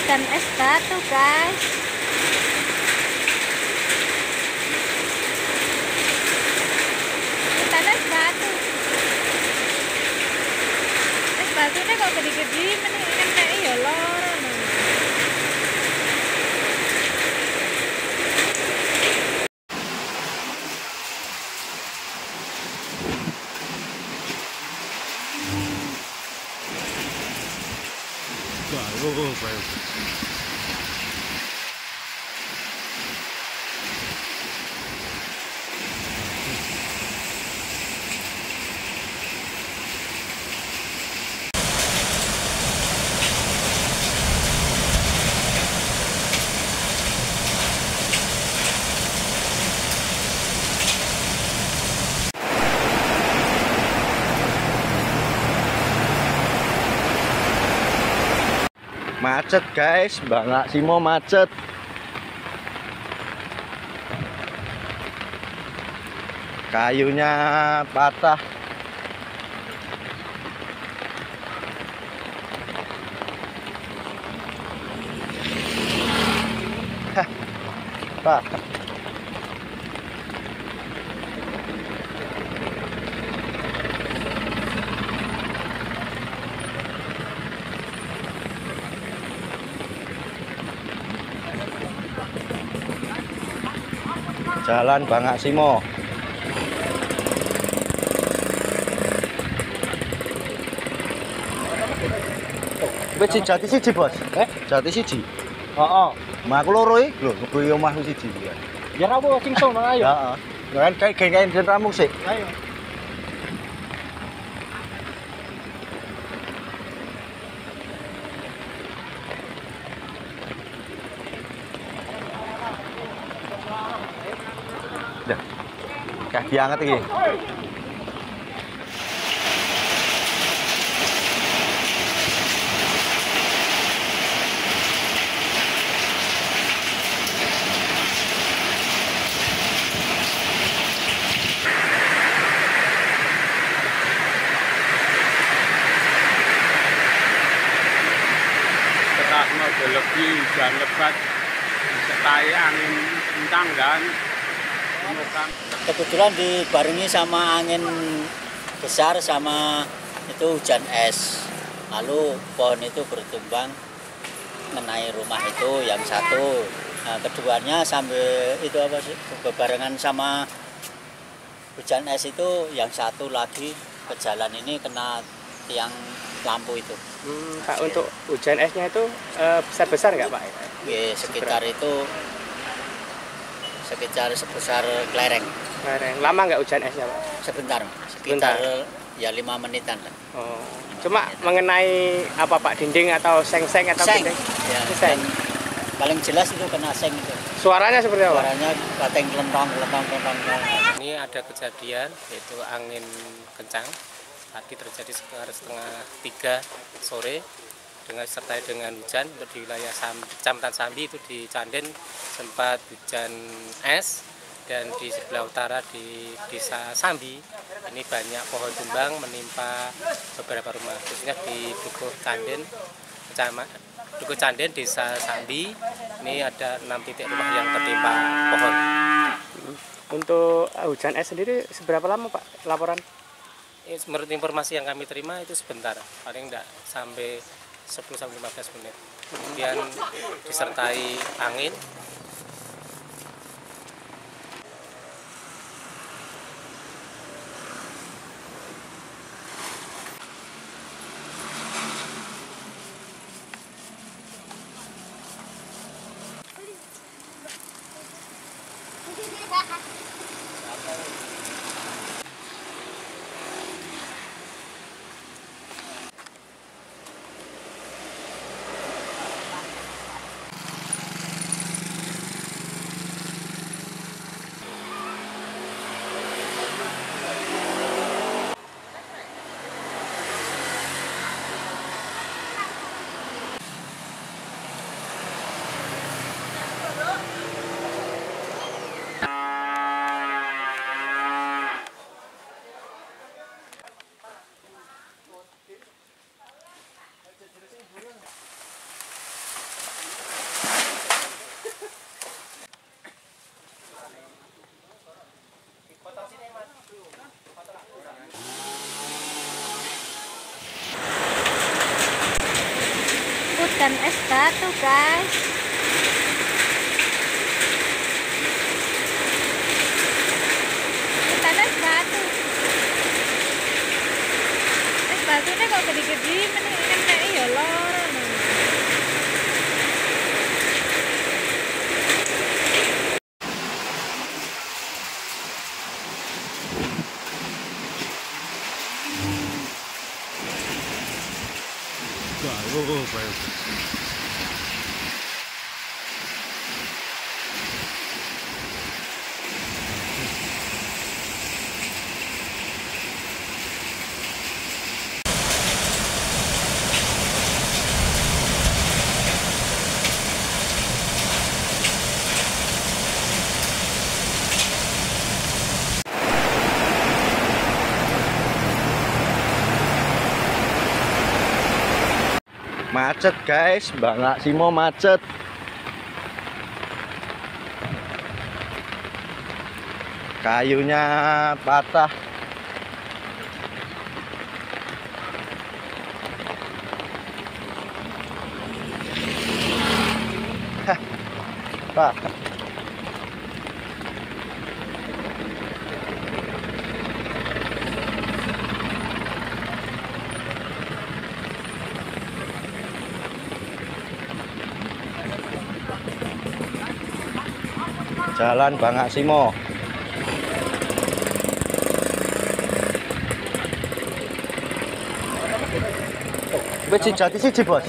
hujan es batu, guys. Hujan es batu. Es batu ini kok gede-gede, mendingan kayak ya loro. Macet guys, Mbak Simo macet. Kayunya patah. Pak. Jalan Bangak Simo. Wis jati siji, Bos. Jati siji. Heeh. Mak aku loro iki lho, kuwi omahku siji ya. Ya apa sing sono ayo. Heeh. Ya kan kayak ramu sik. Ayo. Dah. Kaki anget iki. Terasno lebih hujan lebat. Sertai angin kencang kan. Kebetulan dibarengi sama angin besar sama itu hujan es. Lalu pohon itu bertumbang mengenai rumah itu yang satu. Nah, keduanya sambil itu apa sih berbarengan sama hujan es itu yang satu lagi ke jalan ini kena tiang lampu itu. Pak, untuk hujan esnya itu besar-besar nggak Pak? Ya, sekitar itu sekitar sebesar kelereng. Lama nggak hujan esnya Pak? Sebentar. Ya 5 menitan lah. Oh. Cuma mengenai apa Pak, dinding atau seng-seng atau Seng. dinding? Ya, Seng. paling jelas itu kena seng itu. Suaranya seperti apa? Suaranya bateng kelentong. Ini ada kejadian yaitu angin kencang. Tadi terjadi sekitar setengah 3 sore disertai dengan hujan untuk di wilayah Kecamatan Sambi itu di Canden sempat hujan es, dan di sebelah utara di Desa Sambi ini banyak pohon tumbang menimpa beberapa rumah, khususnya di Dukuh Canden Desa Sambi ini ada 6 titik rumah yang tertimpa pohon. Untuk hujan es sendiri seberapa lama Pak laporan? Menurut informasi yang kami terima itu sebentar, paling tidak sampai 10-15 menit. Kemudian disertai angin. hujan es batu guys. Hujan es batu. Es batunya kok gede-gede, mending ya loro. Macet guys, Bang Simo macet. Kayunya patah. Hah, Pak. Jalan Bang Simo. Wis jati siji, Bos.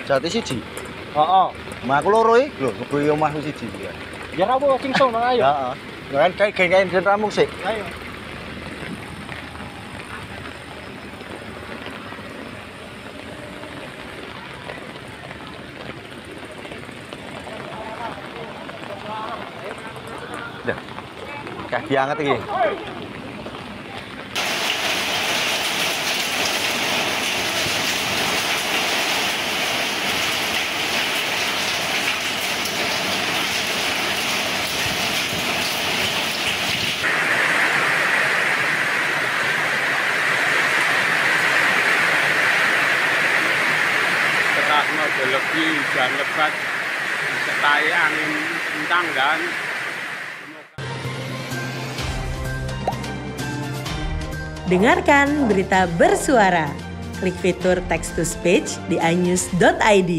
Jati siji. Heeh. Mak aku loro iki lho, kuwi omahku siji ya. Ya rawo sing sono ayo. Heeh. Kan kayak ramu sik. Ayo. Dah. Kaki anget iki. Setelah mau lebih hujan lebat, disertai angin kencang dan Dengarkan berita bersuara. Klik fitur text to speech di inews.id.